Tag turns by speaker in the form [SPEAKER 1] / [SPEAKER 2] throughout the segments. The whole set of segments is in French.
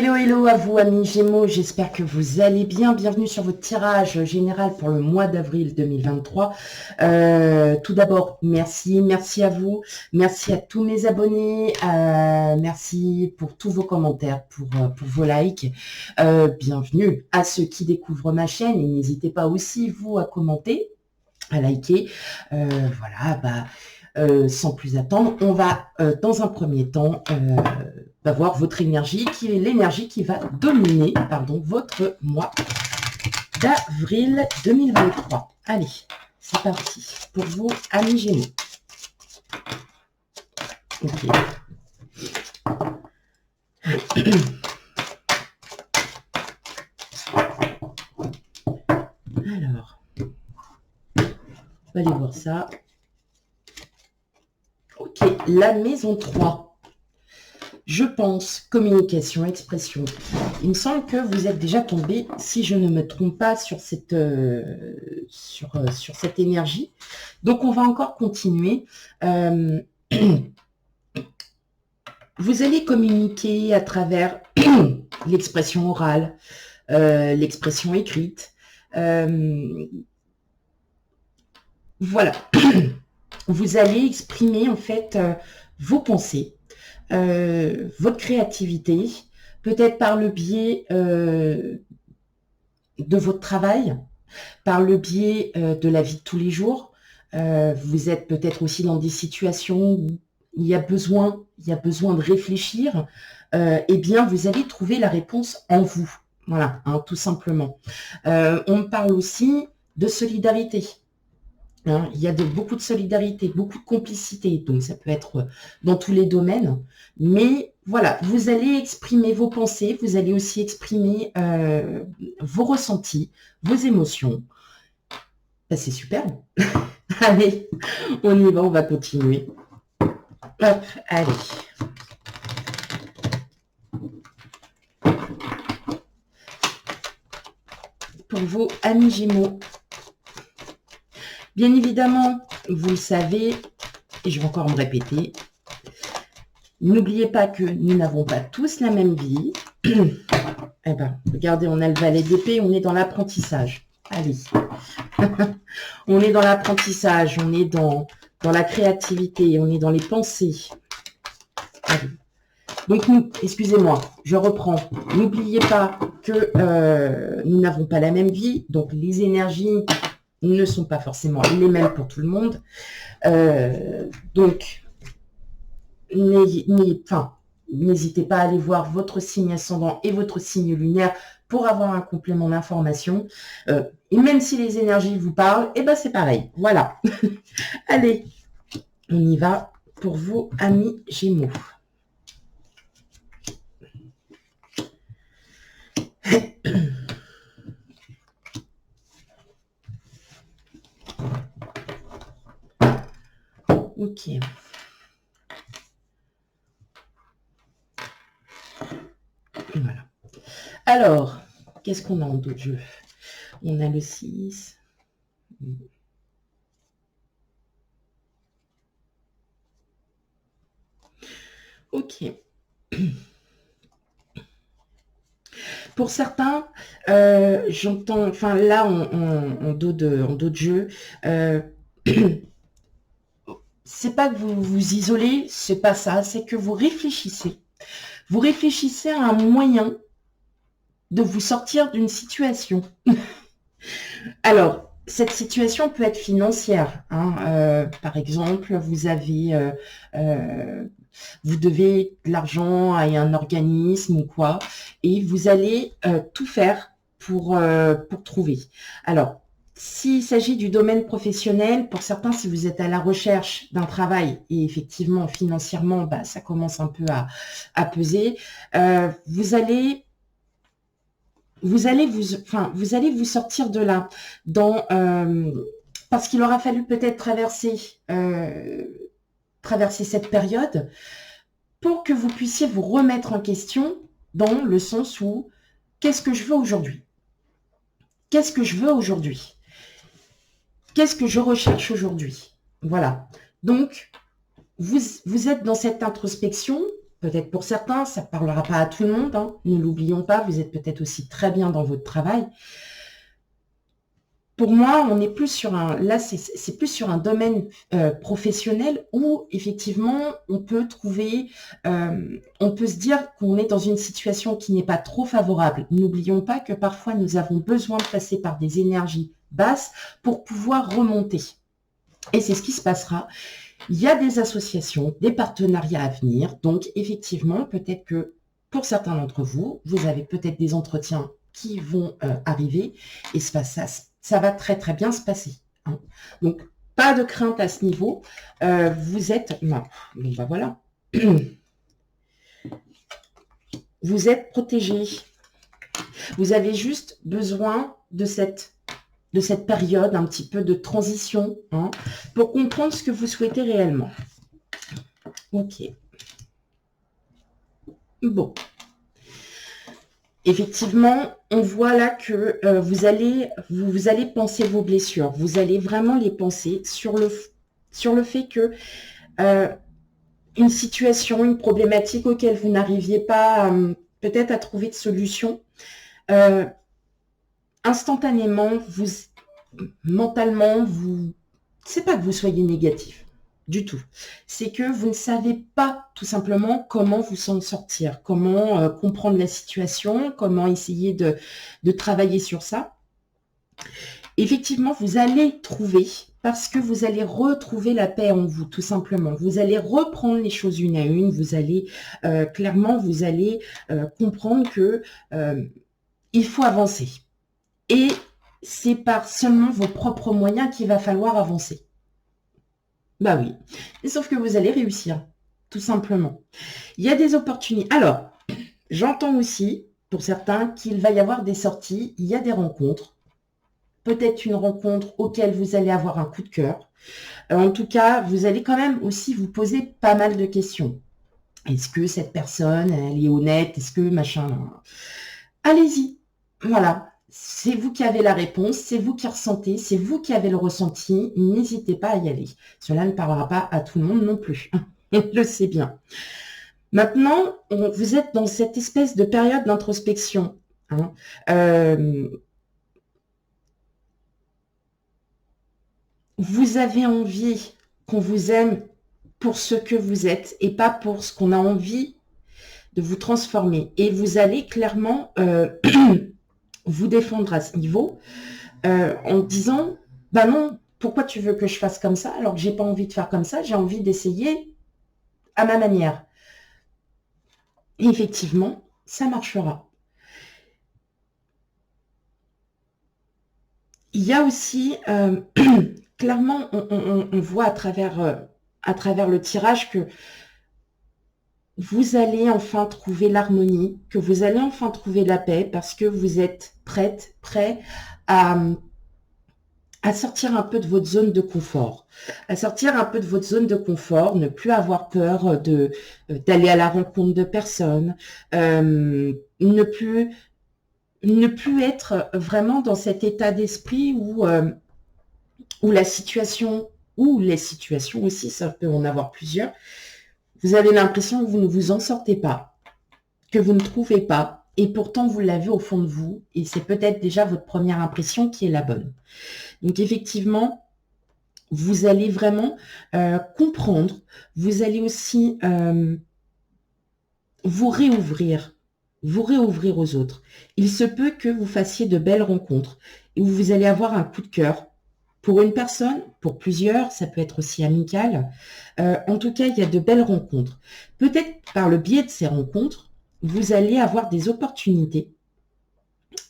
[SPEAKER 1] Hello, hello à vous amis Gémeaux, j'espère que vous allez bien. Bienvenue sur votre tirage général pour le mois d'avril 2023. Tout d'abord, merci à vous, merci à tous mes abonnés, merci pour tous vos commentaires, pour vos likes. Bienvenue à ceux qui découvrent ma chaîne et n'hésitez pas aussi vous à commenter, à liker. Sans plus attendre, on va dans un premier temps voir votre énergie, qui est l'énergie qui va dominer votre mois d'avril 2023. Allez, c'est parti pour vous, amis Gémeaux. Ok. Alors, on va aller voir ça. Ok, la maison 3. Je pense, communication, expression. Il me semble que vous êtes déjà tombé, si je ne me trompe pas, sur cette énergie. Donc, on va encore continuer. Vous allez communiquer à travers l'expression orale, l'expression écrite. Voilà. Vous allez exprimer, en fait, vos pensées. Votre créativité, peut-être par le biais de votre travail, par le biais de la vie de tous les jours. Vous êtes peut-être aussi dans des situations où il y a besoin de réfléchir. Eh bien, vous allez trouver la réponse en vous. Voilà, hein, tout simplement. On me parle aussi de solidarité. Hein, il y a beaucoup de solidarité, beaucoup de complicité, donc ça peut être dans tous les domaines. Mais voilà, vous allez exprimer vos pensées, vous allez aussi exprimer vos ressentis, vos émotions. Ben, c'est superbe. Allez, on y va, on va continuer. Hop, allez. Pour vos amis Gémeaux. Bien évidemment, vous le savez, et je vais encore me répéter, n'oubliez pas que nous n'avons pas tous la même vie. Eh ben, regardez, on a le valet d'épée, on est dans l'apprentissage. Allez. On est dans l'apprentissage, on est dans la créativité, on est dans les pensées. Allez. Donc, excusez-moi, je reprends. N'oubliez pas que nous n'avons pas la même vie, donc les énergies ne sont pas forcément les mêmes pour tout le monde. Donc, n'hésitez pas à aller voir votre signe ascendant et votre signe lunaire pour avoir un complément d'information. Et même si les énergies vous parlent, eh ben c'est pareil. Voilà. Allez, on y va pour vos amis Gémeaux. Ok. Voilà. Alors, qu'est-ce qu'on a en d'autres jeux? On a le 6. Ok. Pour certains, j'entends, enfin là, en dos de jeu, c'est pas que vous vous isolez, c'est pas ça, c'est que vous réfléchissez. Vous réfléchissez à un moyen de vous sortir d'une situation. Alors, cette situation peut être financière. Hein, par exemple, vous avez, vous devez de l'argent à un organisme ou quoi, et vous allez tout faire pour trouver. Alors, s'il s'agit du domaine professionnel, pour certains, si vous êtes à la recherche d'un travail, et effectivement, financièrement, bah, ça commence un peu à peser, vous allez vous allez vous sortir de là, parce qu'il aura fallu peut-être traverser cette période pour que vous puissiez vous remettre en question dans le sens où qu'est-ce que je veux aujourd'hui? Qu'est-ce que je veux aujourd'hui? Qu'est-ce que je recherche aujourd'hui? Voilà. Donc, vous êtes dans cette introspection, peut-être pour certains, ça ne parlera pas à tout le monde, hein. Ne l'oublions pas, vous êtes peut-être aussi très bien dans votre travail. Pour moi, on est plus sur un, là, c'est plus sur un domaine professionnel où effectivement, on peut trouver, on peut se dire qu'on est dans une situation qui n'est pas trop favorable. N'oublions pas que parfois, nous avons besoin de passer par des énergies basses pour pouvoir remonter. Et c'est ce qui se passera. Il y a des associations, des partenariats à venir. Donc, effectivement, peut-être que pour certains d'entre vous, vous avez peut-être des entretiens qui vont arriver et ça va très, très bien se passer, hein. Donc, pas de crainte à ce niveau. Vous êtes... Non, bon, bah voilà. Vous êtes protégé. Vous avez juste besoin de cette période un petit peu de transition, hein, pour comprendre ce que vous souhaitez réellement. Ok. Bon. Effectivement, on voit là que vous allez penser vos blessures. Vous allez vraiment les penser sur le fait que une situation, une problématique auquel vous n'arriviez pas peut-être à trouver de solution, instantanément, mentalement, c'est pas que vous soyez négatif du tout. C'est que vous ne savez pas tout simplement comment vous en sortir, comment comprendre la situation, comment essayer de travailler sur ça. Effectivement, vous allez trouver, parce que vous allez retrouver la paix en vous, tout simplement. Vous allez reprendre les choses une à une, vous allez, clairement, vous allez comprendre que il faut avancer. Et c'est par seulement vos propres moyens qu'il va falloir avancer. Bah oui, sauf que vous allez réussir, tout simplement. Il y a des opportunités. Alors, j'entends aussi, pour certains, qu'il va y avoir des sorties, il y a des rencontres. Peut-être une rencontre auquel vous allez avoir un coup de cœur. En tout cas, vous allez quand même aussi vous poser pas mal de questions. Est-ce que cette personne, elle est honnête? Est-ce que machin? Allez-y, voilà. C'est vous qui avez la réponse, c'est vous qui ressentez, c'est vous qui avez le ressenti. N'hésitez pas à y aller. Cela ne parlera pas à tout le monde non plus. On le sait bien. Maintenant, vous êtes dans cette espèce de période d'introspection, hein. Vous avez envie qu'on vous aime pour ce que vous êtes et pas pour ce qu'on a envie de vous transformer. Et vous allez clairement vous défendre à ce niveau en disant, bah non, pourquoi tu veux que je fasse comme ça alors que j'ai pas envie de faire comme ça, j'ai envie d'essayer à ma manière. Et effectivement, ça marchera. Il y a aussi, clairement, on voit à travers le tirage que vous allez enfin trouver l'harmonie, que vous allez enfin trouver la paix parce que vous êtes prêt à sortir un peu de votre zone de confort, ne plus avoir peur d'aller à la rencontre de personnes, ne plus être vraiment dans cet état d'esprit où la situation, ou les situations aussi, ça peut en avoir plusieurs, vous avez l'impression que vous ne vous en sortez pas, que vous ne trouvez pas, et pourtant vous l'avez au fond de vous, et c'est peut-être déjà votre première impression qui est la bonne. Donc effectivement, vous allez vraiment comprendre, vous allez aussi vous réouvrir aux autres. Il se peut que vous fassiez de belles rencontres, et où vous allez avoir un coup de cœur, pour une personne, pour plusieurs, ça peut être aussi amical. En tout cas, il y a de belles rencontres. Peut-être par le biais de ces rencontres, vous allez avoir des opportunités.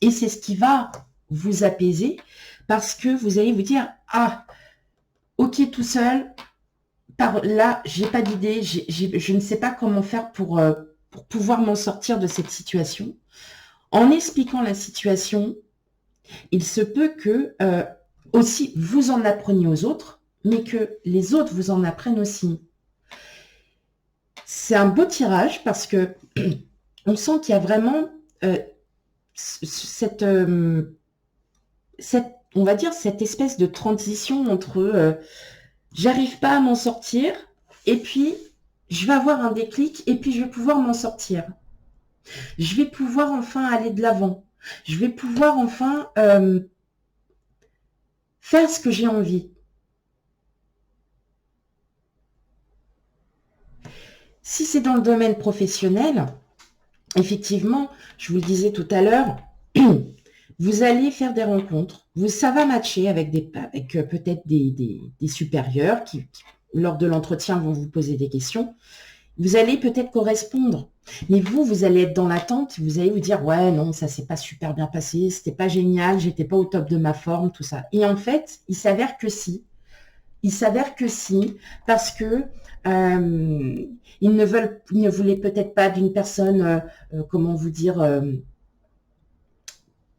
[SPEAKER 1] Et c'est ce qui va vous apaiser parce que vous allez vous dire, ah, ok tout seul, par là, j'ai pas d'idée, je ne sais pas comment faire pour pouvoir m'en sortir de cette situation. En expliquant la situation, il se peut que aussi vous en appreniez aux autres, mais que les autres vous en apprennent aussi. C'est un beau tirage parce que on sent qu'il y a vraiment cette, on va dire, cette espèce de transition entre j'arrive pas à m'en sortir et puis je vais avoir un déclic et puis je vais pouvoir m'en sortir. Je vais pouvoir enfin aller de l'avant. Je vais pouvoir enfin faire ce que j'ai envie. Si c'est dans le domaine professionnel, effectivement, je vous le disais tout à l'heure, vous allez faire des rencontres. Ça va matcher avec, peut-être des supérieurs qui, lors de l'entretien, vont vous poser des questions. Vous allez peut-être correspondre. Mais vous allez être dans l'attente. Vous allez vous dire, ouais, non, ça s'est pas super bien passé. C'était pas génial. J'étais pas au top de ma forme, tout ça. Et en fait, il s'avère que si. Il s'avère que si, parce que ils ne voulaient peut-être pas d'une personne, comment vous dire,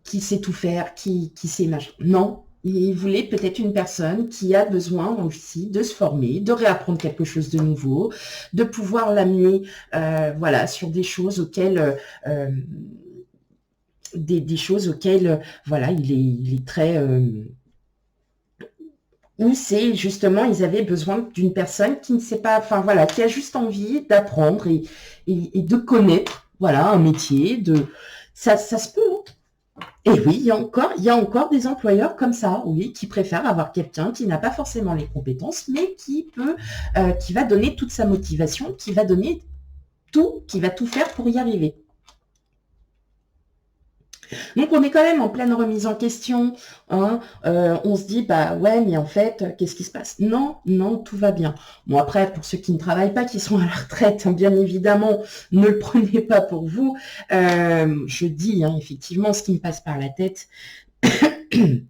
[SPEAKER 1] qui sait tout faire, qui sait machin. Non, ils voulaient peut-être une personne qui a besoin aussi de se former, de réapprendre quelque chose de nouveau, de pouvoir l'amener, voilà, sur des choses auxquelles, des choses auxquelles, voilà, il est très où c'est justement, ils avaient besoin d'une personne qui ne sait pas, enfin voilà, qui a juste envie d'apprendre et de connaître, voilà, un métier, ça se peut. Et oui, il y a encore des employeurs comme ça, oui, qui préfèrent avoir quelqu'un qui n'a pas forcément les compétences, mais qui va donner toute sa motivation, qui va donner tout, qui va tout faire pour y arriver. Donc, on est quand même en pleine remise en question. Hein. On se dit, bah ouais, mais en fait, qu'est-ce qui se passe? Non, non, tout va bien. Bon, après, pour ceux qui ne travaillent pas, qui sont à la retraite, bien évidemment, ne le prenez pas pour vous. Je dis, hein, effectivement, ce qui me passe par la tête. Mais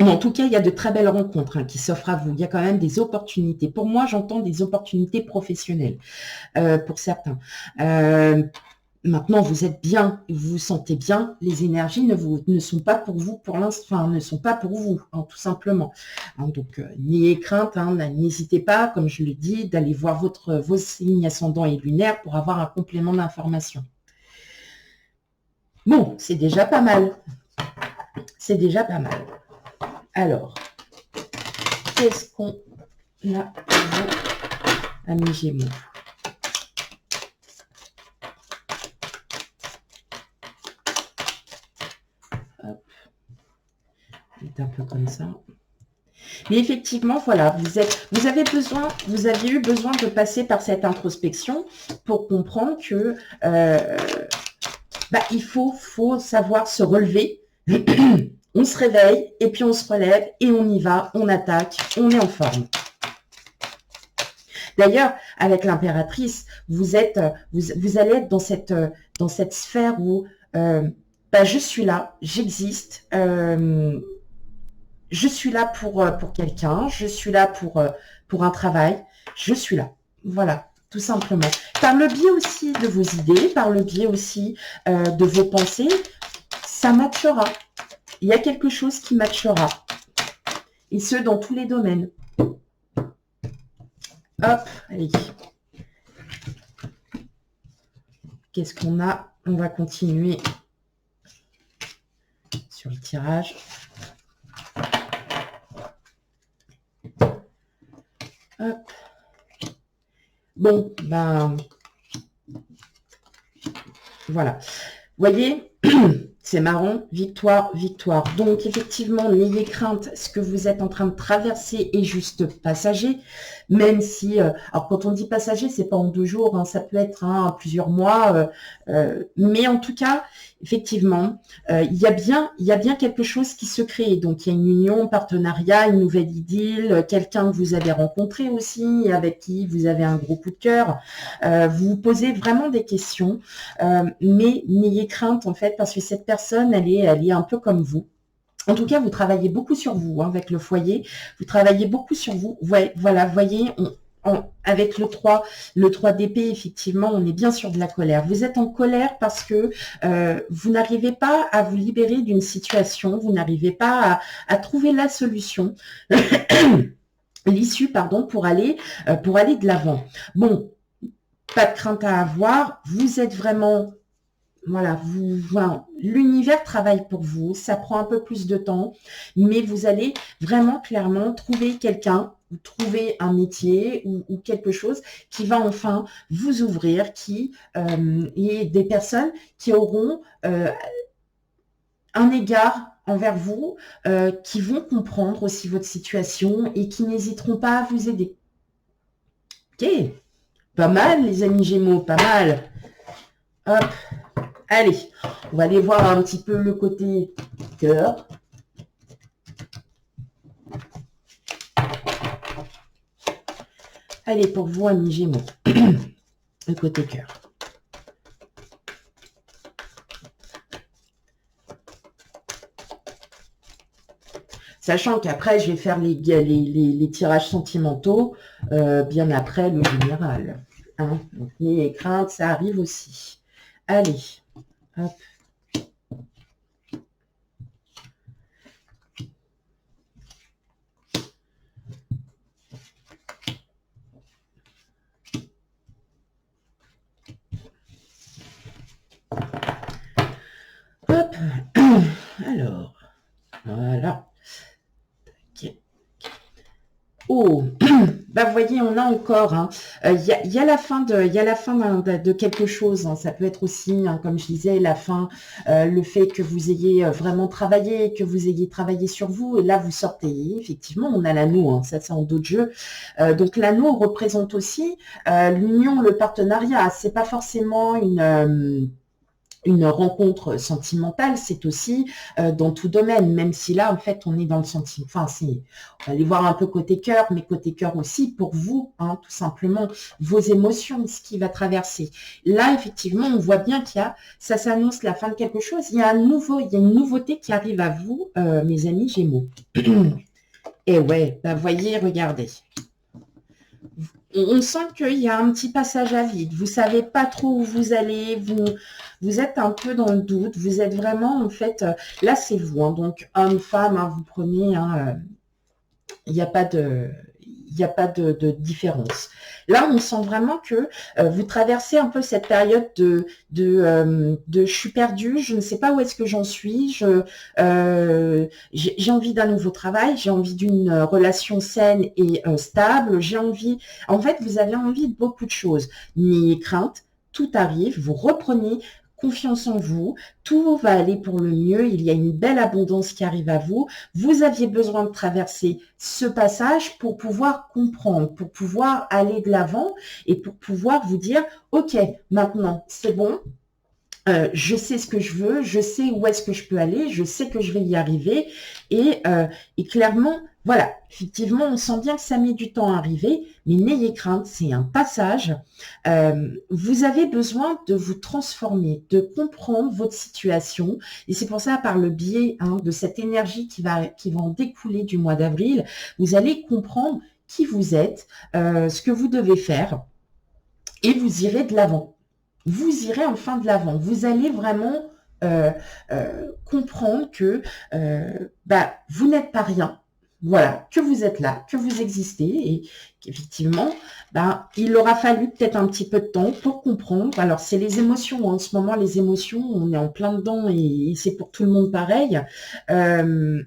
[SPEAKER 1] en tout cas, il y a de très belles rencontres qui s'offrent à vous. Il y a quand même des opportunités. Pour moi, j'entends des opportunités professionnelles pour certains. Maintenant, vous êtes bien, vous vous sentez bien, les énergies ne sont pas pour vous pour l'instant, enfin, ne sont pas pour vous, hein, tout simplement. Hein, donc, n'ayez crainte, hein, n'hésitez pas, comme je le dis, d'aller voir vos signes ascendants et lunaires pour avoir un complément d'information. Bon, c'est déjà pas mal. C'est déjà pas mal. Alors, qu'est-ce qu'on a pour vous, amis Gémeaux? C'est un peu comme ça. Mais effectivement, voilà, vous avez eu besoin de passer par cette introspection pour comprendre que il faut savoir se relever. On se réveille et puis on se relève et on y va, on attaque, on est en forme. D'ailleurs, avec l'impératrice, vous allez être dans cette sphère où je suis là, j'existe. Je suis là pour quelqu'un, je suis là pour un travail, je suis là. Voilà, tout simplement. Par le biais aussi de vos idées, par le biais aussi de vos pensées, ça matchera. Il y a quelque chose qui matchera. Et ce, dans tous les domaines. Hop, allez. Qu'est-ce qu'on a? On va continuer sur le tirage. Hop. Bon, voilà. Vous voyez, c'est marrant, victoire, victoire. Donc, effectivement, n'ayez crainte, ce que vous êtes en train de traverser est juste passager, même si, alors quand on dit passager, c'est pas en 2 jours, hein, ça peut être plusieurs mois, mais en tout cas, effectivement, il y a bien quelque chose qui se crée. Donc, il y a une union, un partenariat, une nouvelle idylle, quelqu'un que vous avez rencontré aussi, avec qui vous avez un gros coup de cœur. Vous vous posez vraiment des questions, mais n'ayez crainte, en fait, parce que cette personne, elle est un peu comme vous. En tout cas, vous travaillez beaucoup sur vous, hein, avec le foyer. Vous travaillez beaucoup sur vous. Ouais, voilà, vous voyez, avec le 3 d'épée, effectivement, on est bien sur de la colère. Vous êtes en colère parce que vous n'arrivez pas à vous libérer d'une situation, vous n'arrivez pas à trouver la solution, l'issue, pardon, pour aller de l'avant. Bon, pas de crainte à avoir. Vous êtes vraiment Voilà, voilà, l'univers travaille pour vous, ça prend un peu plus de temps, mais vous allez vraiment clairement trouver quelqu'un, ou trouver un métier ou quelque chose qui va enfin vous ouvrir, et des personnes qui auront un égard envers vous, qui vont comprendre aussi votre situation et qui n'hésiteront pas à vous aider. Ok, pas mal les amis Gémeaux, pas mal. Hop, allez, on va aller voir un petit peu le côté cœur. Allez, pour vous amis Gémeaux, le côté cœur. Sachant qu'après, je vais faire les tirages sentimentaux bien après le général. Hein. Donc, les craintes, ça arrive aussi. Allez, hop. Hop. Alors, voilà. Oh, bah vous voyez, on a encore, il y a la fin de quelque chose. Hein. Ça peut être aussi, hein, comme je disais, la fin, le fait que vous ayez vraiment travaillé, que vous ayez travaillé sur vous. Et là, vous sortez. Effectivement, on a l'anneau. Hein, ça, c'est en d'autres jeux. Donc l'anneau représente aussi l'union, le partenariat. C'est pas forcément une rencontre sentimentale, c'est aussi dans tout domaine, même si là, en fait, on est dans le sentiment. Enfin, on va aller voir un peu côté cœur, mais côté cœur aussi pour vous, hein, tout simplement, vos émotions, ce qui va traverser. Là, effectivement, on voit bien ça s'annonce la fin de quelque chose. Il y a une nouveauté qui arrive à vous, mes amis Gémeaux. Et ouais, bah, voyez, regardez. On sent qu'il y a un petit passage à vide. Vous savez pas trop où vous allez. Vous êtes un peu dans le doute. Vous êtes vraiment, en fait, là, c'est vous. Hein, donc, homme, femme, hein, vous prenez. Il n'y a pas de différence. Là, on sent vraiment que vous traversez un peu cette période de je suis perdue, je ne sais pas où est-ce que j'en suis, j'ai envie d'un nouveau travail, j'ai envie d'une relation saine et stable, en fait, vous avez envie de beaucoup de choses. N'ayez crainte, tout arrive, vous reprenez confiance en vous, tout va aller pour le mieux, il y a une belle abondance qui arrive à vous. Vous aviez besoin de traverser ce passage pour pouvoir comprendre, pour pouvoir aller de l'avant et pour pouvoir vous dire, ok, maintenant c'est bon, je sais ce que je veux, je sais où est-ce que je peux aller, je sais que je vais y arriver et clairement, voilà, effectivement, on sent bien que ça met du temps à arriver, mais n'ayez crainte, c'est un passage. Vous avez besoin de vous transformer, de comprendre votre situation et c'est pour ça, par le biais de cette énergie qui va en découler du mois d'avril, vous allez comprendre qui vous êtes, ce que vous devez faire et vous irez de l'avant. Vous irez enfin de l'avant. Vous allez vraiment comprendre que vous n'êtes pas rien. Voilà, que vous êtes là, que vous existez et qu'effectivement, il aura fallu peut-être un petit peu de temps pour comprendre. Alors, c'est les émotions. En ce moment, les émotions, on est en plein dedans et c'est pour tout le monde pareil. Il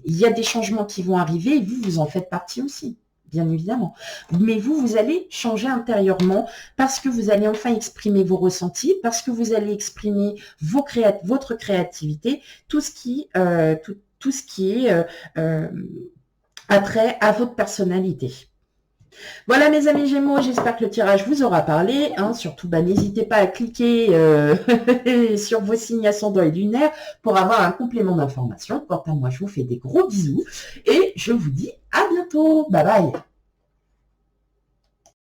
[SPEAKER 1] y a des changements qui vont arriver et vous en faites partie aussi. Bien évidemment. Mais vous allez changer intérieurement parce que vous allez enfin exprimer vos ressentis, parce que vous allez exprimer votre créativité, tout ce qui est attrait à votre personnalité. Voilà mes amis Gémeaux, j'espère que le tirage vous aura parlé. Hein. Surtout, n'hésitez pas à cliquer sur vos signes ascendants et lunaires pour avoir un complément d'information. Quant à moi, je vous fais des gros bisous et je vous dis à bientôt. Bye bye.